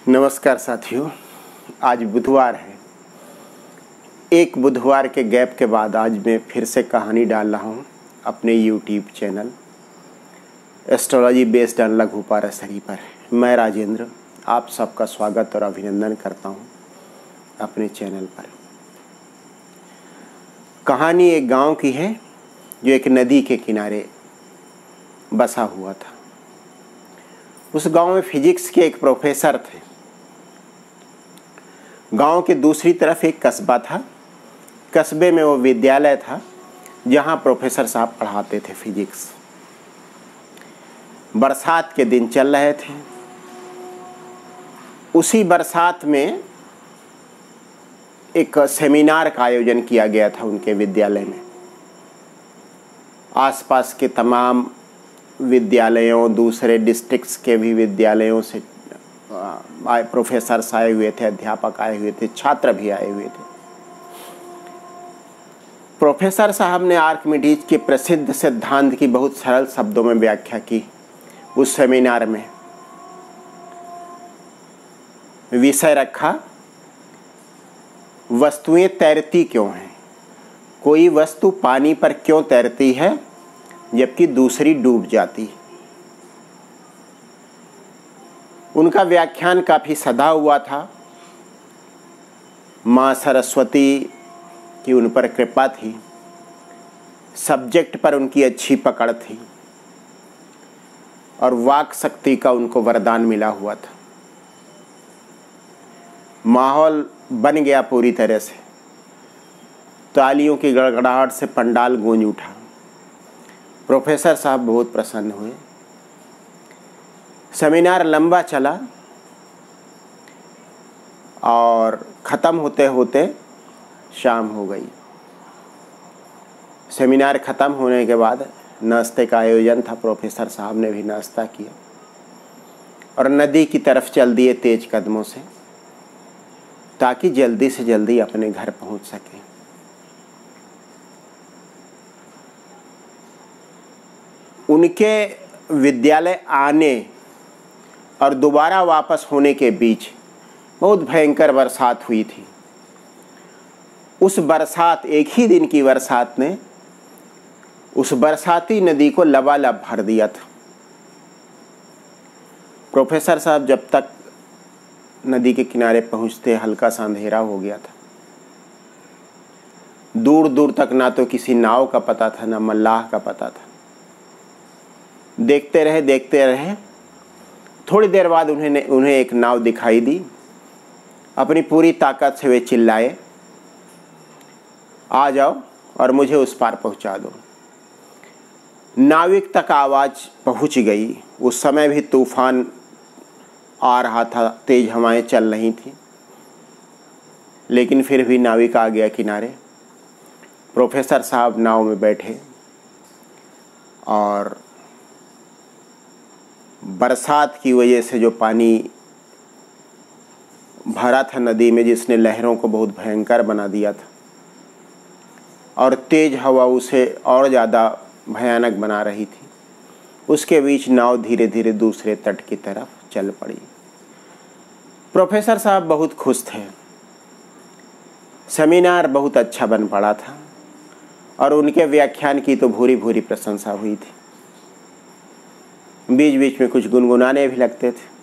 नमस्कार साथियों, आज बुधवार है। एक बुधवार के गैप के बाद आज मैं फिर से कहानी डाल रहा हूँ अपने YouTube channel astrology based on लघु पाराशरी पर। मैं राजेंद्र आप सबका स्वागत और अभिनंदन करता हूँ अपने चैनल पर। कहानी एक गांव की है जो एक नदी के किनारे बसा हुआ था। उस गांव में फिजिक्स के एक प्रोफेसर थे। गांव के दूसरी तरफ एक कस्बा था। कस्बे में वो विद्यालय था जहां प्रोफेसर साहब पढ़ाते थे फिजिक्स। बरसात के दिन चल रहे थे। उसी बरसात में एक सेमिनार का आयोजन किया गया था उनके विद्यालय में। आसपास के तमाम विद्यालयों, दूसरे डिस्ट्रिक्ट्स के भी विद्यालयों से प्रोफेसर्स आए हुए थे, अध्यापक आए हुए थे, छात्र भी आए हुए थे। प्रोफेसर साहब ने आर्किमिडीज के प्रसिद्ध सिद्धांत की बहुत सरल शब्दों में व्याख्या की उस सेमिनार में। विषय रखा, वस्तुएं तैरती क्यों हैं? कोई वस्तु पानी पर क्यों तैरती है जबकि दूसरी डूब जाती? उनका व्याख्यान काफ़ी सधा हुआ था। माँ सरस्वती की उन पर कृपा थी। सब्जेक्ट पर उनकी अच्छी पकड़ थी और वाक शक्ति का उनको वरदान मिला हुआ था। माहौल बन गया पूरी तरह से। तालियों की गड़गड़ाहट से पंडाल गूंज उठा। प्रोफेसर साहब बहुत प्रसन्न हुए। सेमिनार लंबा चला और ख़त्म होते होते शाम हो गई। सेमिनार ख़त्म होने के बाद नाश्ते का आयोजन था। प्रोफेसर साहब ने भी नाश्ता किया और नदी की तरफ चल दिए तेज कदमों से ताकि जल्दी से जल्दी अपने घर पहुंच सकें। उनके विद्यालय आने और दोबारा वापस होने के बीच बहुत भयंकर बरसात हुई थी। उस बरसात, एक ही दिन की बरसात ने उस बरसाती नदी को लबालब भर दिया था। प्रोफेसर साहब जब तक नदी के किनारे पहुंचते हल्का सा अंधेरा हो गया था। दूर दूर तक ना तो किसी नाव का पता था ना मल्लाह का पता था। देखते रहे। थोड़ी देर बाद उन्हें एक नाव दिखाई दी। अपनी पूरी ताकत से वे चिल्लाए, आ जाओ और मुझे उस पार पहुंचा दो। नाविक तक आवाज़ पहुंच गई। उस समय भी तूफान आ रहा था, तेज हवाएं चल रही थी, लेकिन फिर भी नाविक आ गया किनारे। प्रोफेसर साहब नाव में बैठे और बरसात की वजह से जो पानी भरा था नदी में, जिसने लहरों को बहुत भयंकर बना दिया था और तेज हवा उसे और ज़्यादा भयानक बना रही थी, उसके बीच नाव धीरे धीरे दूसरे तट की तरफ चल पड़ी। प्रोफेसर साहब बहुत खुश थे। सेमिनार बहुत अच्छा बन पड़ा था और उनके व्याख्यान की तो भूरी भूरी प्रशंसा हुई थी। बीच बीच में कुछ गुनगुनाने भी लगते थे।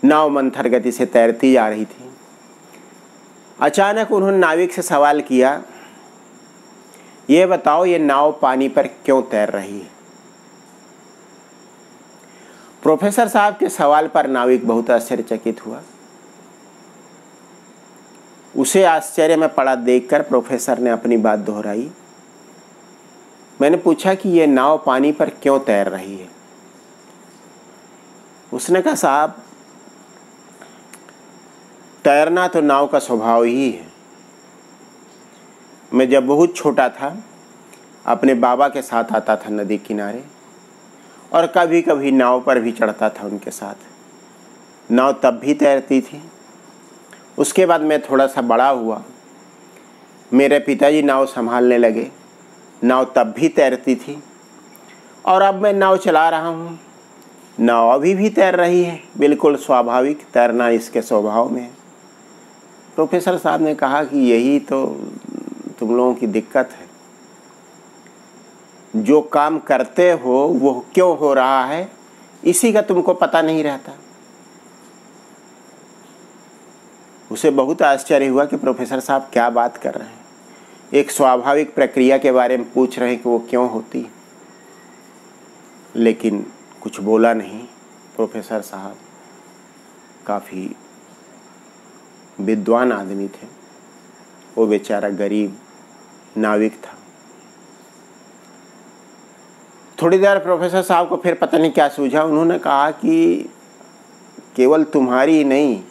नाव मंथर गति से तैरती जा रही थी। अचानक उन्होंने नाविक से सवाल किया, ये बताओ ये नाव पानी पर क्यों तैर रही है? प्रोफेसर साहब के सवाल पर नाविक बहुत आश्चर्यचकित हुआ। उसे आश्चर्य में पड़ा देखकर प्रोफेसर ने अपनी बात दोहराई। मैंने पूछा कि ये नाव पानी पर क्यों तैर रही है? उसने कहा, साहब तैरना तो नाव का स्वभाव ही है। मैं जब बहुत छोटा था अपने बाबा के साथ आता था नदी किनारे और कभी कभी नाव पर भी चढ़ता था उनके साथ। नाव तब भी तैरती थी। उसके बाद मैं थोड़ा सा बड़ा हुआ, मेरे पिताजी नाव संभालने लगे। नाव तब भी तैरती थी और अब मैं नाव चला रहा हूँ नाव अभी भी तैर रही है, बिल्कुल स्वाभाविक, तैरना इसके स्वभाव में है। प्रोफेसर साहब ने कहा कि यही तो तुम लोगों की दिक्कत है, जो काम करते हो वो क्यों हो रहा है इसी का तुमको पता नहीं रहता। उसे बहुत आश्चर्य हुआ कि प्रोफेसर साहब क्या बात कर रहे हैं, एक स्वाभाविक प्रक्रिया के बारे में पूछ रहे हैं कि वो क्यों होती, लेकिन कुछ बोला नहीं। प्रोफेसर साहब काफ़ी विद्वान आदमी थे, वो बेचारा गरीब नाविक था। थोड़ी देर प्रोफेसर साहब को फिर पता नहीं क्या सूझा, उन्होंने कहा कि केवल तुम्हारी नहीं,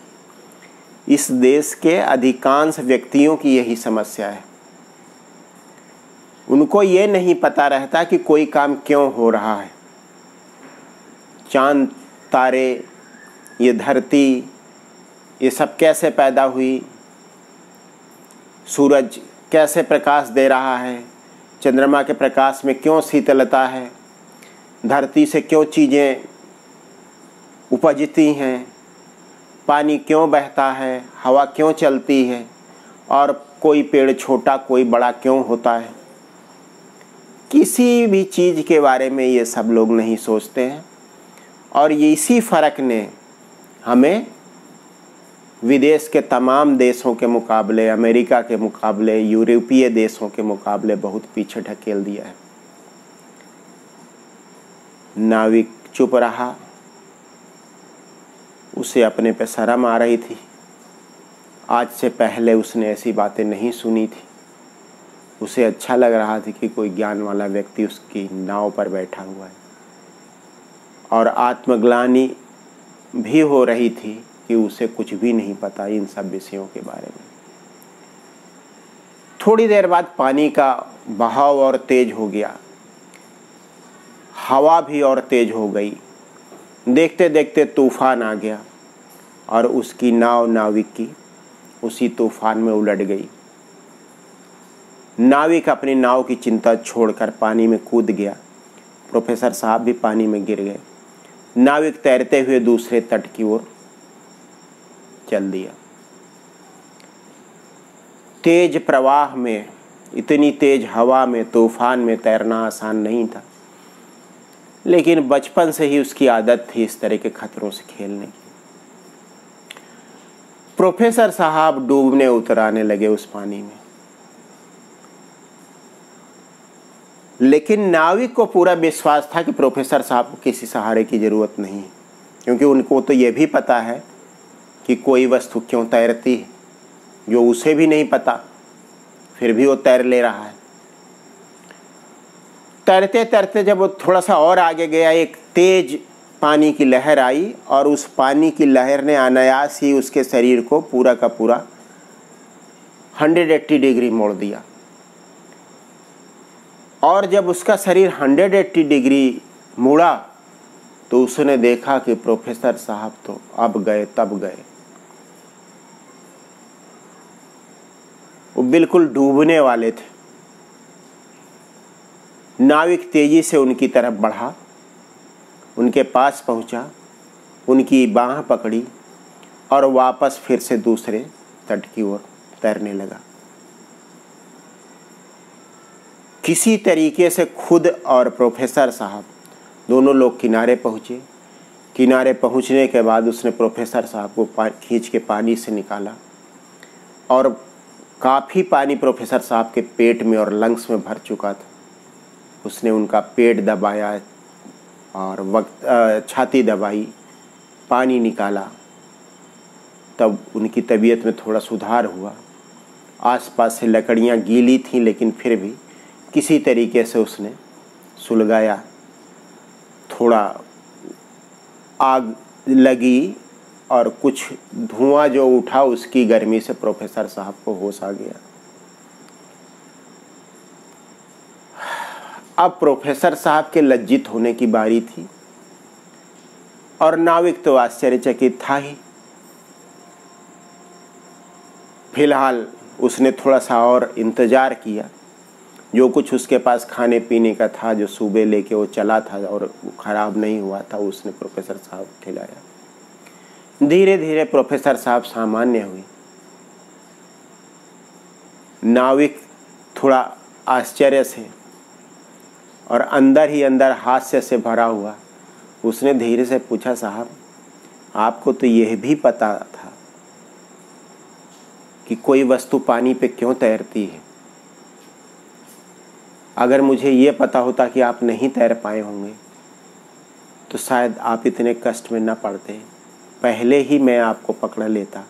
इस देश के अधिकांश व्यक्तियों की यही समस्या है। उनको ये नहीं पता रहता कि कोई काम क्यों हो रहा है। चांद, तारे, ये धरती, ये सब कैसे पैदा हुई, सूरज कैसे प्रकाश दे रहा है, चंद्रमा के प्रकाश में क्यों शीतलता है, धरती से क्यों चीज़ें उपजती हैं, पानी क्यों बहता है, हवा क्यों चलती है, और कोई पेड़ छोटा कोई बड़ा क्यों होता है। किसी भी चीज़ के बारे में ये सब लोग नहीं सोचते हैं। और ये इसी फ़र्क ने हमें विदेश के तमाम देशों के मुकाबले, अमेरिका के मुकाबले, यूरोपीय देशों के मुकाबले बहुत पीछे ढकेल दिया है। नाविक चुप रहा, उसे अपने पे शर्म आ रही थी। आज से पहले उसने ऐसी बातें नहीं सुनी थी। उसे अच्छा लग रहा था कि कोई ज्ञान वाला व्यक्ति उसकी नाव पर बैठा हुआ है, और आत्मग्लानि भी हो रही थी कि उसे कुछ भी नहीं पता इन सब विषयों के बारे में। थोड़ी देर बाद पानी का बहाव और तेज हो गया, हवा भी और तेज हो गई। देखते देखते तूफान आ गया और उसकी नाव, नाविक की, उसी तूफान में उलट गई। नाविक अपनी नाव की चिंता छोड़कर पानी में कूद गया। प्रोफेसर साहब भी पानी में गिर गए। नाविक तैरते हुए दूसरे तट की ओर चल दिया। तेज प्रवाह में, इतनी तेज हवा में, तूफान में तैरना आसान नहीं था, लेकिन बचपन से ही उसकी आदत थी इस तरह के खतरों से खेलने की। प्रोफेसर साहब डूबने उतराने लगे उस पानी में, लेकिन नाविक को पूरा विश्वास था कि प्रोफेसर साहब को किसी सहारे की ज़रूरत नहीं है, क्योंकि उनको तो ये भी पता है कि कोई वस्तु क्यों तैरती है, जो उसे भी नहीं पता, फिर भी वो तैर ले रहा है। तैरते तैरते जब वो थोड़ा सा और आगे गया, एक तेज पानी की लहर आई और उस पानी की लहर ने अनायास ही उसके शरीर को पूरा का पूरा 180 डिग्री मोड़ दिया। और जब उसका शरीर 180 डिग्री मुड़ा तो उसने देखा कि प्रोफेसर साहब तो अब गए तब गए। वो बिल्कुल डूबने वाले थे। नाविक तेजी से उनकी तरफ बढ़ा, उनके पास पहुंचा, उनकी बाँह पकड़ी और वापस फिर से दूसरे तट की ओर तैरने लगा। किसी तरीके से खुद और प्रोफेसर साहब दोनों लोग किनारे पहुँचे। किनारे पहुँचने के बाद उसने प्रोफेसर साहब को खींच के पानी से निकाला और काफ़ी पानी प्रोफेसर साहब के पेट में और लंग्स में भर चुका था। उसने उनका पेट दबाया और छाती दबाई, पानी निकाला, तब उनकी तबीयत में थोड़ा सुधार हुआ। आसपास से लकड़ियाँ गीली थीं, लेकिन फिर भी किसी तरीके से उसने सुलगाया। थोड़ा आग लगी और कुछ धुआं जो उठा, उसकी गर्मी से प्रोफेसर साहब को होश आ गया। अब प्रोफेसर साहब के लज्जित होने की बारी थी और नाविक तो आश्चर्यचकित था ही। फिलहाल उसने थोड़ा सा और इंतज़ार किया जो कुछ उसके पास खाने पीने का था, जो सुबह लेके वो चला था और ख़राब नहीं हुआ था, उसने प्रोफेसर साहब खिलाया। धीरे धीरे प्रोफेसर साहब सामान्य हुए। नाविक थोड़ा आश्चर्य से और अंदर ही अंदर हास्य से भरा हुआ उसने धीरे से पूछा, साहब आपको तो यह भी पता था कि कोई वस्तु पानी पे क्यों तैरती है? अगर मुझे ये पता होता कि आप नहीं तैर पाए होंगे तो शायद आप इतने कष्ट में न पड़ते। पहले ही मैं आपको पकड़ लेता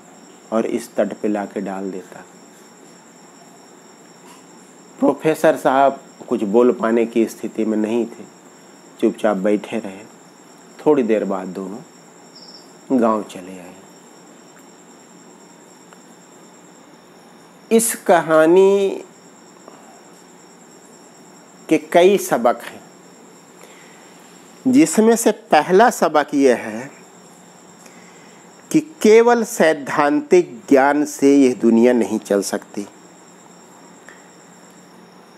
और इस तट पे लाके डाल देता। प्रोफेसर साहब कुछ बोल पाने की स्थिति में नहीं थे, चुपचाप बैठे रहे। थोड़ी देर बाद दोनों गांव चले आए। इस कहानी के कई सबक हैं, जिसमें से पहला सबक यह है कि केवल सैद्धांतिक ज्ञान से यह दुनिया नहीं चल सकती।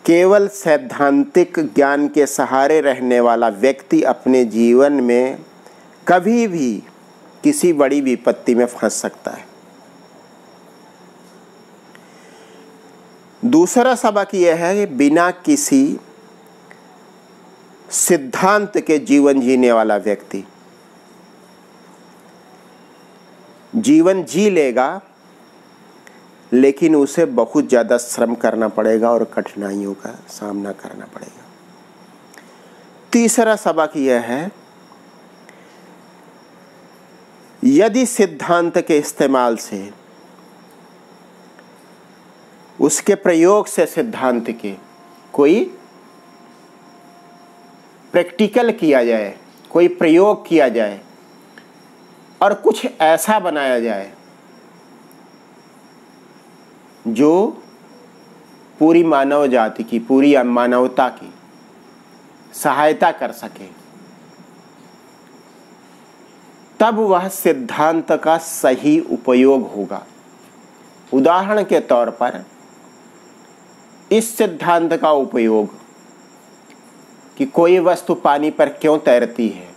केवल सैद्धांतिक ज्ञान के सहारे रहने वाला व्यक्ति अपने जीवन में कभी भी किसी बड़ी विपत्ति में फंस सकता है। दूसरा सबक यह है कि बिना किसी सिद्धांत के जीवन जीने वाला व्यक्ति जीवन जी लेगा, लेकिन उसे बहुत ज़्यादा श्रम करना पड़ेगा और कठिनाइयों का सामना करना पड़ेगा। तीसरा सबक यह है, यदि सिद्धांत के इस्तेमाल से, उसके प्रयोग से सिद्धांत के कोई प्रैक्टिकल किया जाए, कोई प्रयोग किया जाए और कुछ ऐसा बनाया जाए जो पूरी मानव जाति की, पूरी मानवता की सहायता कर सके, तब वह सिद्धांत का सही उपयोग होगा। उदाहरण के तौर पर इस सिद्धांत का उपयोग कि कोई वस्तु पानी पर क्यों तैरती है,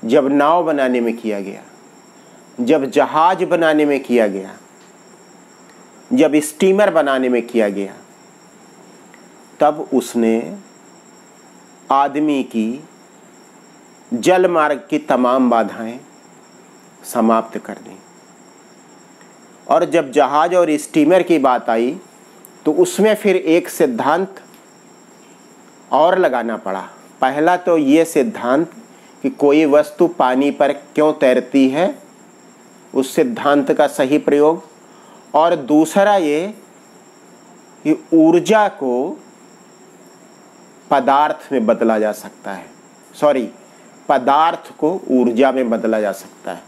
जब नाव बनाने में किया गया, जब जहाज बनाने में किया गया, जब स्टीमर बनाने में किया गया, तब उसने आदमी की जल मार्ग की तमाम बाधाएं समाप्त कर दी। और जब जहाज और स्टीमर की बात आई तो उसमें फिर एक सिद्धांत और लगाना पड़ा। पहला तो ये सिद्धांत कि कोई वस्तु पानी पर क्यों तैरती है, उस सिद्धांत का सही प्रयोग, और दूसरा ये कि ऊर्जा को पदार्थ में बदला जा सकता है, पदार्थ को ऊर्जा में बदला जा सकता है।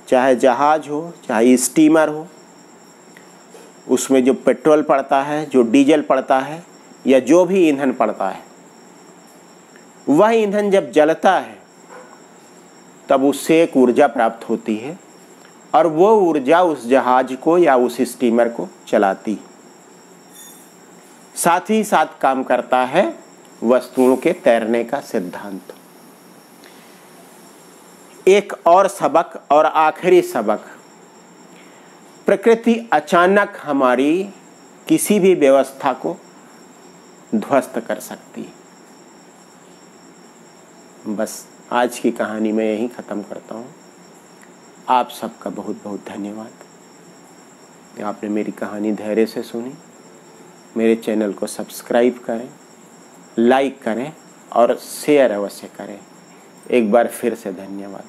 चाहे जहाज हो, चाहे स्टीमर हो, उसमें जो पेट्रोल पड़ता है, जो डीजल पड़ता है, या जो भी ईंधन पड़ता है, वह ईंधन जब जलता है तब उससे एक ऊर्जा प्राप्त होती है और वो ऊर्जा उस जहाज को या उस स्टीमर को चलाती। साथ ही साथ काम करता है वस्तुओं के तैरने का सिद्धांत। एक और सबक और आखिरी सबक, प्रकृति अचानक हमारी किसी भी व्यवस्था को ध्वस्त कर सकती है। बस आज की कहानी मैं यहीं ख़त्म करता हूँ। आप सबका बहुत बहुत धन्यवाद। आपने मेरी कहानी धैर्य से सुनी। मेरे चैनल को सब्सक्राइब करें, लाइक करें और शेयर अवश्य करें। एक बार फिर से धन्यवाद।